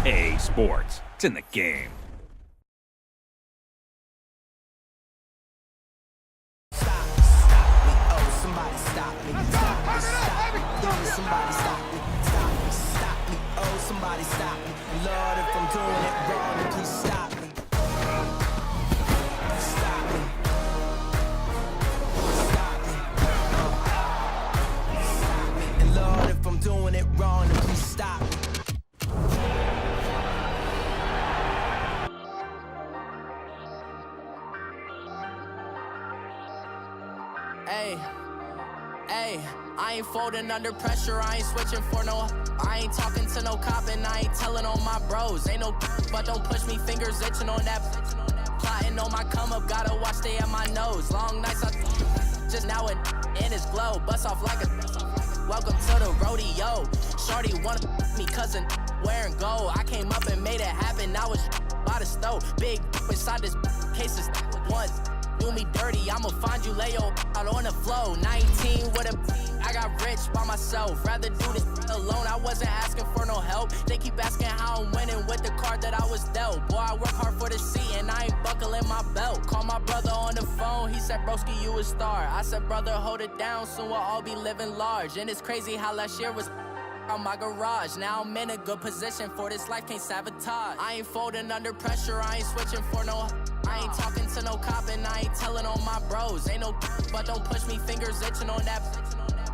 EA Sports. It's in the game. Somebody stop me. Somebody stop me. Stop me. Oh, somebody stop me. Lord, if I'm doing it wrong, then please stop me. Stop me. Stop me. Stop me. And Lord, if I'm doing it wrong, then please stop me. Hey, I ain't folding under pressure, I ain't switching for no. I ain't talking to no cop and I ain't telling on my bros. Ain't no but don't push me, fingers itching on that. Plotting on my come up, gotta watch stay at my nose. Long nights, I just now it in his glow. Bust off like a welcome to the rodeo. Shorty wanna me cousin wearing gold. I came up and made it happen, I was by the stove. Big inside this cases once. Do me dirty, I'ma find you, lay your out on the flow. 19 with a I got rich by myself. Rather do this alone, I wasn't asking for no help. They keep asking how I'm winning with the card that I was dealt. Boy, I work hard for the seat and I ain't buckling my belt. Call my brother on the phone, he said, broski, you a star. I said, brother, hold it down, soon we'll all be living large. And it's crazy how last year was on my garage. Now I'm in a good position for this life, can't sabotage. I ain't folding under pressure, I ain't switching for no. I ain't talking to no cop and I ain't telling on my bros. Ain't no but don't push me, fingers itching on that.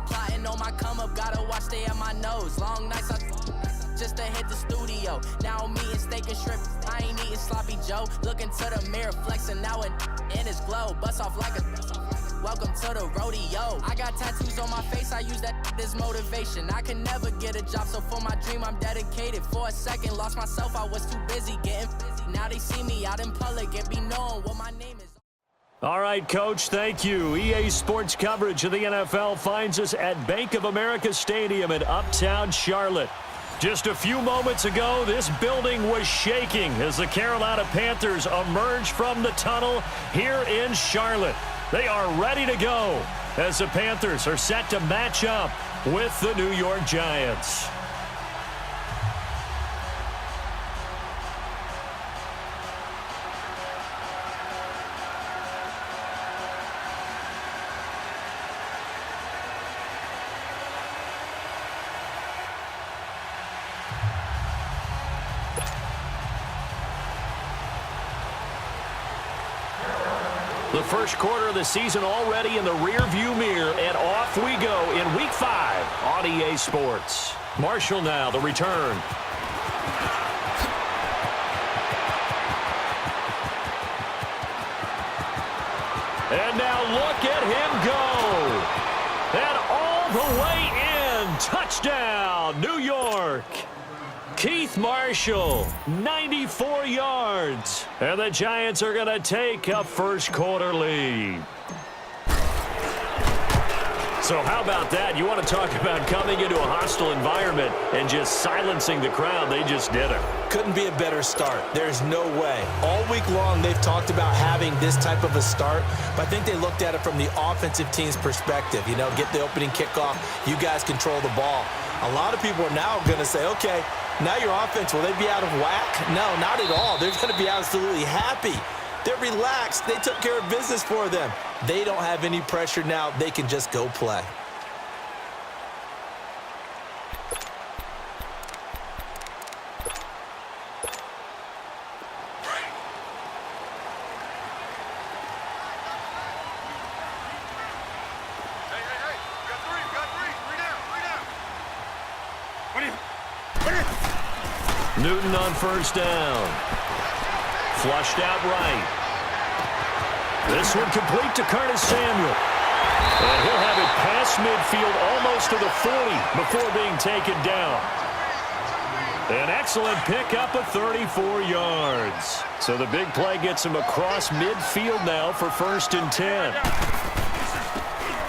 Plotting on my come up, gotta watch stay at my nose. Long nights, I just to hit the studio. Now I'm eating steak and shrimp, I ain't eating sloppy Joe. Looking to the mirror, flexing now and in his glow. Bust off like a welcome to the rodeo. I got tattoos on my face, I use that as motivation. I can never get a job, so for my dream I'm dedicated. For a second, lost myself, I was too busy getting busy. Now they see me out in public and be knowing what my name is. All right, Coach, thank you. EA Sports coverage of the NFL finds us at Bank of America Stadium in Uptown Charlotte. Just a few moments ago, this building was shaking as the Carolina Panthers emerged from the tunnel here in Charlotte. They are ready to go as the Panthers are set to match up with the New York Giants. The first quarter of the season already in the rearview mirror, and off we go in Week 5 on EA Sports. Marshall now, the return. And now look at him go. And all the way in. Touchdown, New York. Keith Marshall, 94 yards. And the Giants are going to take a first quarter lead. So how about that? You want to talk about coming into a hostile environment and just silencing the crowd. They just did it. Couldn't be a better start. There's no way. All week long, they've talked about having this type of a start, but I think they looked at it from the offensive team's perspective. You know, get the opening kickoff. You guys control the ball. A lot of people are now going to say, okay, now your offense, will they be out of whack? No, not at all. They're going to be absolutely happy. They're relaxed. They took care of business for them. They don't have any pressure now. They can just go play. Newton on first down. Flushed out right. This one complete to Curtis Samuel. And he'll have it past midfield almost to the 40 before being taken down. An excellent pickup of 34 yards. So the big play gets him across midfield now for 1st and 10.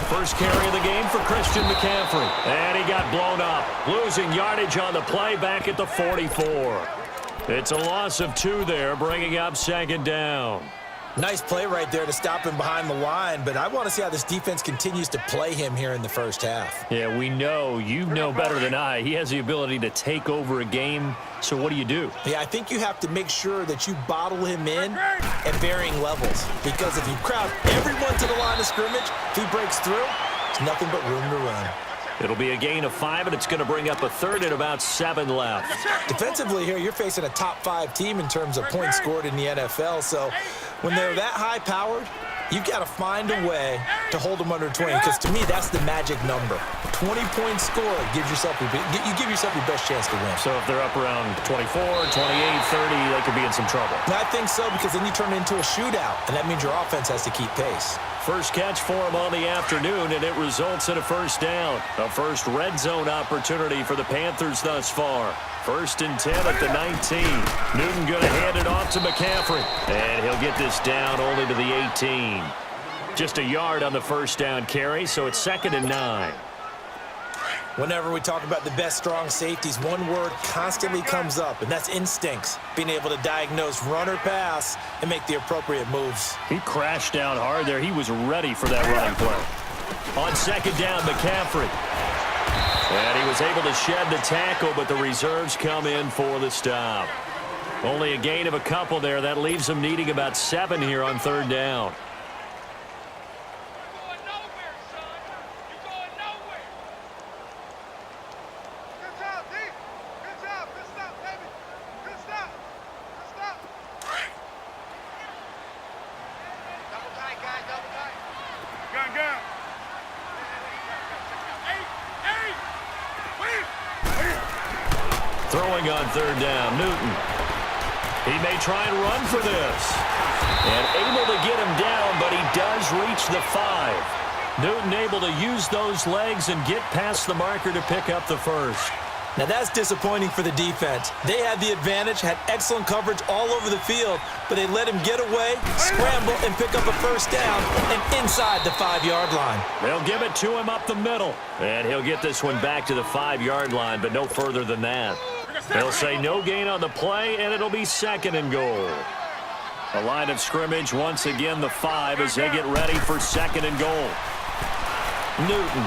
First carry of the game for Christian McCaffrey. And he got blown up. Losing yardage on the play back at the 44. It's a loss of 2 there, bringing up 2nd down. Nice play right there to stop him behind the line, but I want to see how this defense continues to play him here in the first half. Yeah, we know. You know better than I. He has the ability to take over a game, so what do? Yeah, I think you have to make sure that you bottle him in at varying levels, because if you crowd everyone to the line of scrimmage, if he breaks through, there's nothing but room to run. It'll be a gain of 5, and it's going to bring up a third and about 7 left. Defensively here, you're facing a top-5 team in terms of points scored in the NFL, so when they're that high-powered, you've got to find a way to hold them under 20, because to me, that's the magic number. 20 points scored gives yourself you give yourself your best chance to win. So if they're up around 24, 28, 30, they could be in some trouble. And I think so, because then you turn it into a shootout, and that means your offense has to keep pace. First catch for him on the afternoon, and it results in a first down. A first red zone opportunity for the Panthers thus far. 1st and 10 at the 19. Newton going to hand it off to McCaffrey. And he'll get this down only to the 18. Just a yard on the first down carry, so it's 2nd and 9. Whenever we talk about the best strong safeties, one word constantly comes up, and that's instincts. Being able to diagnose run or pass and make the appropriate moves. He crashed down hard there. He was ready for that running play. On 2nd down, McCaffrey. And he was able to shed the tackle, but the reserves come in for the stop. Only a gain of a couple there. That leaves him needing about 7 here on 3rd down. Throwing on 3rd down, Newton. He may try and run for this. And able to get him down, but he does reach the 5. Newton able to use those legs and get past the marker to pick up the first. Now that's disappointing for the defense. They had the advantage, had excellent coverage all over the field, but they let him get away, scramble, and pick up a first down and inside the 5-yard line. They'll give it to him up the middle. And he'll get this one back to the 5-yard line, but no further than that. They'll say no gain on the play, and it'll be 2nd and goal. The line of scrimmage, once again, the 5 as they get ready for 2nd and goal. Newton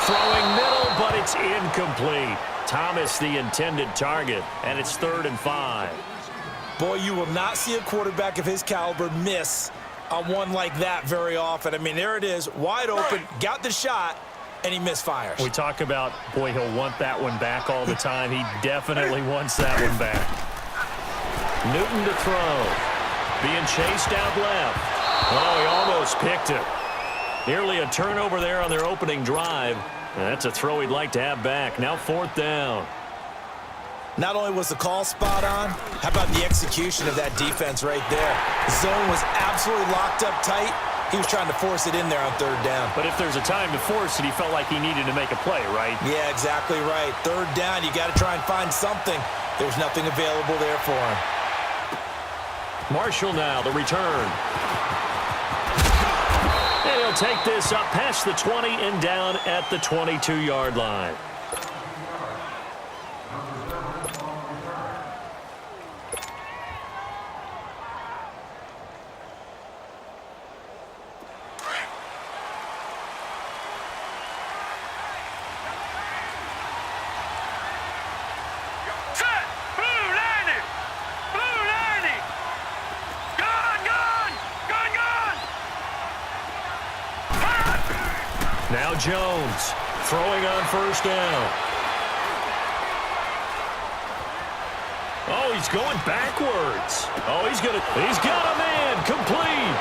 throwing middle, but it's incomplete. Thomas the intended target, and it's 3rd and 5. Boy, you will not see a quarterback of his caliber miss on one like that very often. I mean, there it is, wide open, got the shot, and he misfires. We talk about, boy, he'll want that one back all the time. He definitely wants that one back. Newton to throw. Being chased out left. Oh, he almost picked it. Nearly a turnover there on their opening drive. And that's a throw he'd like to have back. Now 4th down. Not only was the call spot on, how about the execution of that defense right there? The zone was absolutely locked up tight. He was trying to force it in there on 3rd down. But if there's a time to force it, he felt like he needed to make a play, right? Yeah, exactly right. 3rd down, you got to try and find something. There's nothing available there for him. Marshall now, the return. And he'll take this up past the 20 and down at the 22-yard line. Now Jones throwing on 1st down. Oh, he's going backwards. Oh, he's got a man complete.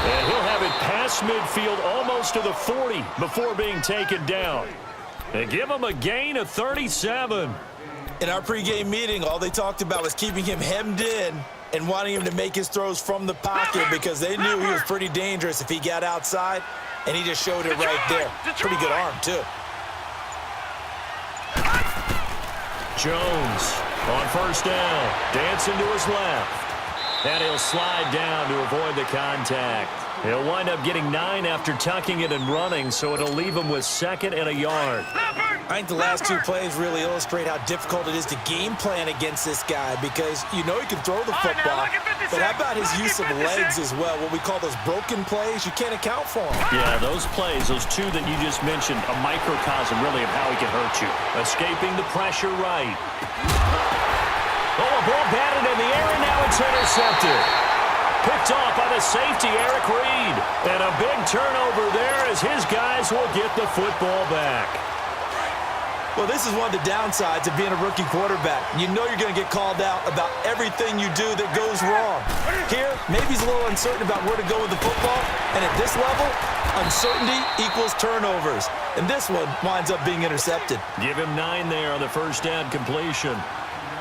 And he'll have it past midfield almost to the 40 before being taken down. And give him a gain of 37. In our pregame meeting, all they talked about was keeping him hemmed in and wanting him to make his throws from the pocket because they knew he was pretty dangerous if he got outside, and he just showed it right there. Pretty good arm, too. Jones on 1st down, dancing to his left. And he'll slide down to avoid the contact. He'll wind up getting 9 after tucking it and running, so it'll leave him with 2nd and a yard. All I think the last two plays really illustrate how difficult it is to game plan against this guy because you know he can throw the football, but how about his use of legs as well? What we call those broken plays, you can't account for them. Yeah, those plays, those two that you just mentioned, a microcosm really of how he can hurt you. Escaping the pressure right. Oh, a ball batted in the air, and now it's intercepted. Picked off by the safety, Eric Reed. And a big turnover there as his guys will get the football back. Well, this is one of the downsides of being a rookie quarterback. You know you're going to get called out about everything you do that goes wrong. Here, maybe he's a little uncertain about where to go with the football. And at this level, uncertainty equals turnovers. And this one winds up being intercepted. Give him 9 there on the first down completion.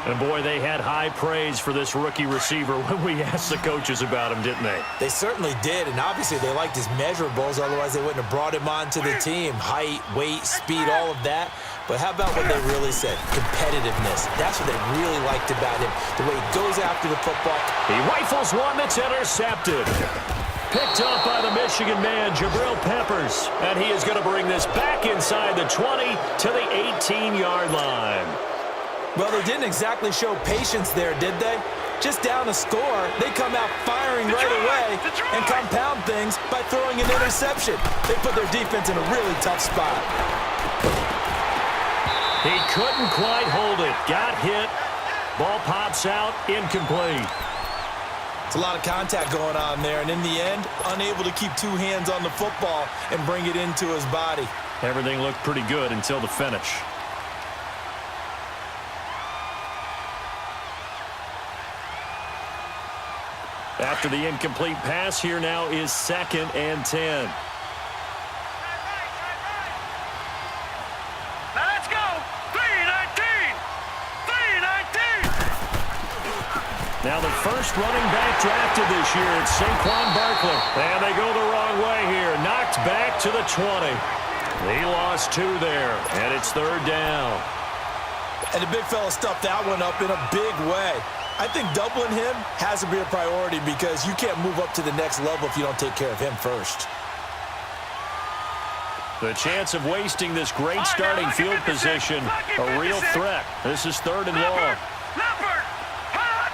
And, boy, they had high praise for this rookie receiver when we asked the coaches about him, didn't they? They certainly did, and obviously they liked his measurables. Otherwise, they wouldn't have brought him onto the team. Height, weight, speed, all of that. But how about what they really said? Competitiveness. That's what they really liked about him. The way he goes after the football. He rifles one that's intercepted. Picked up by the Michigan man, Jabril Peppers. And he is going to bring this back inside the 20 to the 18-yard line. Well, they didn't exactly show patience there, did they? Just down a score, they come out firing right away and compound things by throwing an interception. They put their defense in a really tough spot. He couldn't quite hold it. Got hit. Ball pops out. Incomplete. It's a lot of contact going on there, and in the end, unable to keep 2 hands on the football and bring it into his body. Everything looked pretty good until the finish. After the incomplete pass, here now is 2nd and 10. Now let's go! 3-19! 3-19! Now the first running back drafted this year, it's Saquon Barkley. And they go the wrong way here. Knocked back to the 20. He lost 2 there, and it's 3rd down. And the big fella stuffed that one up in a big way. I think doubling him has to be a priority because you can't move up to the next level if you don't take care of him first. The chance of wasting this great starting field position, a real threat. This is 3rd and long. Leopard! Hot!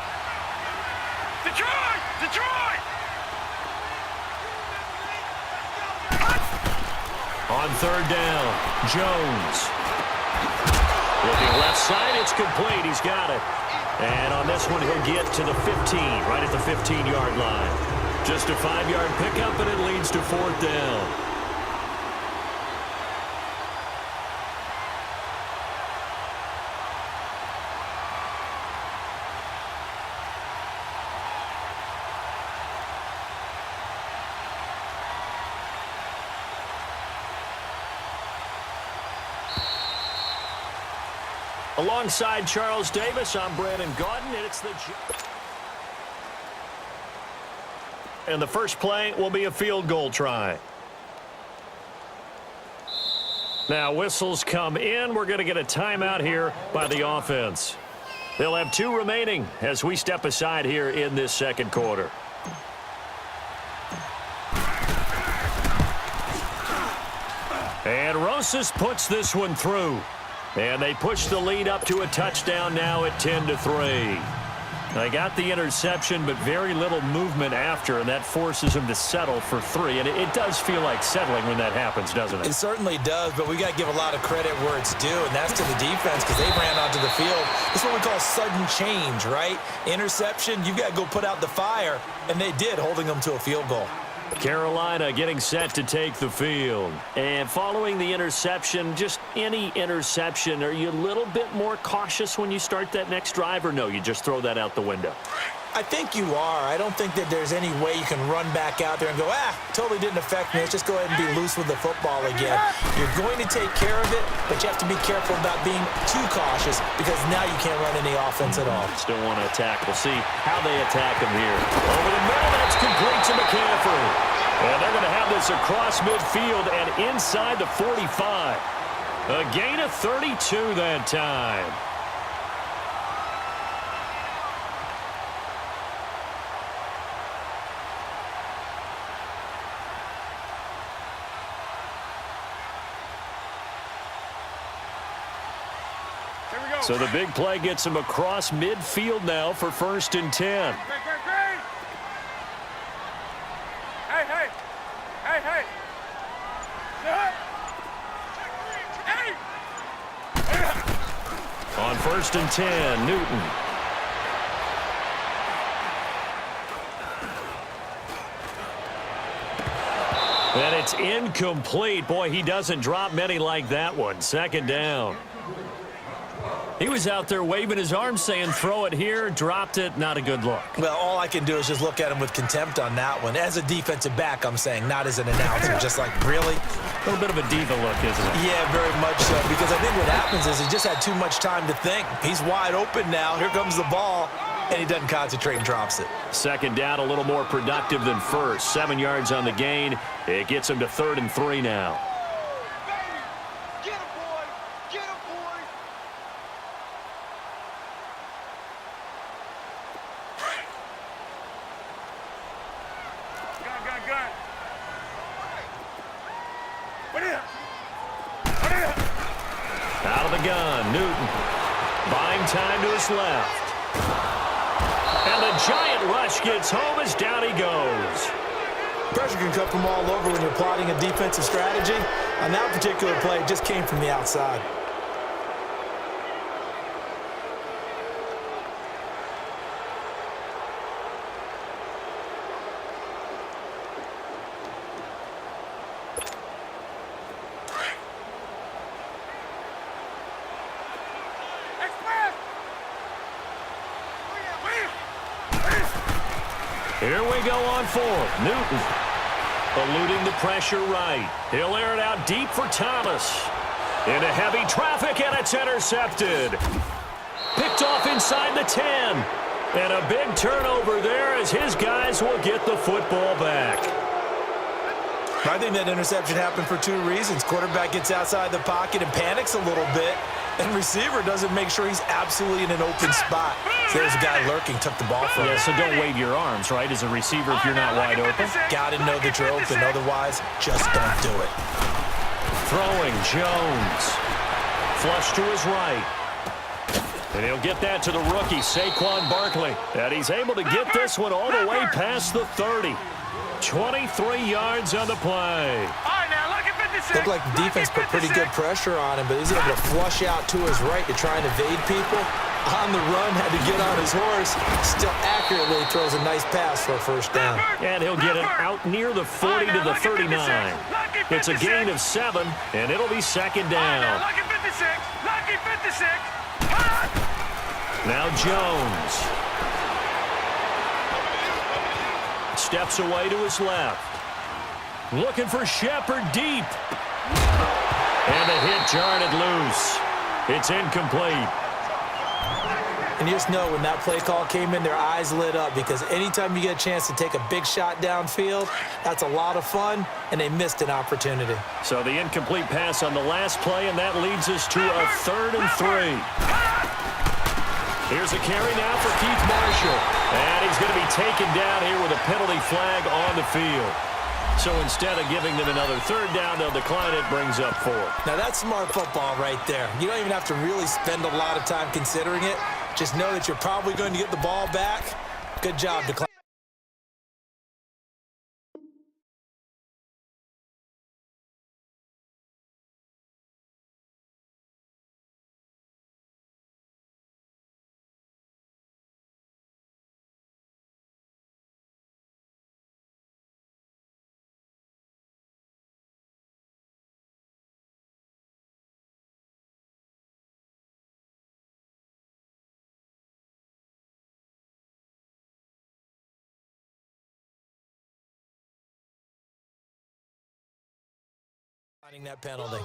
Detroit! Detroit! On 3rd down, Jones. Looking left side, it's complete. He's got it. And on this one, he'll get to the 15, right at the 15-yard line. Just a 5-yard pickup, and it leads to 4th down. Alongside Charles Davis, I'm Brandon Gaudin, and it's the... And the first play will be a field goal try. Now, whistles come in. We're going to get a timeout here by the offense. They'll have 2 remaining as we step aside here in this 2nd quarter. And Rosas puts this one through. And they push the lead up to a touchdown now at 10-3. They got the interception, but very little movement after, and that forces them to settle for 3. And it does feel like settling when that happens, doesn't it? It certainly does, but we got to give a lot of credit where it's due, and that's to the defense because they ran onto the field. This is what we call sudden change, right? Interception, you've got to go put out the fire, and they did, holding them to a field goal. Carolina getting set to take the field. And following the interception, just any interception, are you a little bit more cautious when you start that next drive, or no, you just throw that out the window? I think you are. I don't think that there's any way you can run back out there and go, totally didn't affect me. Let's just go ahead and be loose with the football again. You're going to take care of it, but you have to be careful about being too cautious because now you can't run any offense at all. Still want to attack. We'll see how they attack him here. Over the middle, that's complete to McCaffrey. And they're going to have this across midfield and inside the 45. A gain of 32 that time. So the big play gets him across midfield now for 1st and 10. On 1st and 10, Newton. And it's incomplete. Boy, he doesn't drop many like that one. 2nd down. He was out there waving his arms saying, throw it here, dropped it, not a good look. Well, all I can do is just look at him with contempt on that one. As a defensive back, I'm saying, not as an announcer. Just like, really? A little bit of a diva look, isn't it? Yeah, very much so. Because I think what happens is he just had too much time to think. He's wide open now. Here comes the ball. And he doesn't concentrate and drops it. 2nd down, a little more productive than first. 7 yards on the gain. It gets him to 3rd and 3 now. Get him, boy! Get him, boy! Gun. Out of the gun, Newton. Buying time to his left. And the giant rush gets home as down he goes. Pressure can come from all over when you're plotting a defensive strategy. On that particular play, it just came from the outside. Here we go on 4th. Newton eluding the pressure right. He'll air it out deep for Thomas. Into heavy traffic, and it's intercepted. Picked off inside the 10. And a big turnover there as his guys will get the football back. I think that interception happened for 2 reasons. Quarterback gets outside the pocket and panics a little bit. And receiver doesn't make sure he's absolutely in an open spot. So there's a guy lurking, took the ball from him. Yeah, so don't wave your arms, right, as a receiver if you're not wide open. Got to know that you're open. Otherwise, just don't do it. Throwing, Jones. Flush to his right. And he'll get that to the rookie, Saquon Barkley. And he's able to get this one all the way past the 30. 23 yards on the play. Looked like the defense put pretty good pressure on him, but he's able to flush out to his right to try and evade people. On the run, had to get on his horse. Still accurately throws a nice pass for a 1st down. And he'll get it out near the 40 to the 39. It's a gain of 7, and it'll be 2nd down. Now Jones. Steps away to his left. Looking for Shepard deep. And a hit jarred it loose. It's incomplete. And you just know when that play call came in, their eyes lit up because anytime you get a chance to take a big shot downfield, that's a lot of fun, and they missed an opportunity. So the incomplete pass on the last play, and that leads us to a 3rd and 3. Here's a carry now for Keith Marshall. And he's going to be taken down here with a penalty flag on the field. So instead of giving them another 3rd down, they'll decline it, brings up 4. Now that's smart football right there. You don't even have to really spend a lot of time considering it. Just know that you're probably going to get the ball back. Good job, decline. That penalty.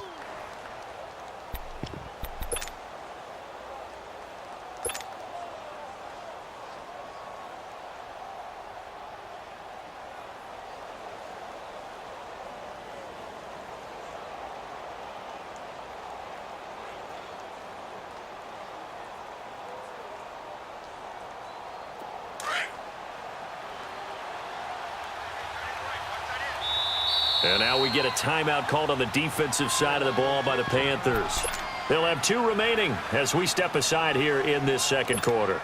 And now we get a timeout called on the defensive side of the ball by the Panthers. They'll have 2 remaining as we step aside here in this second quarter.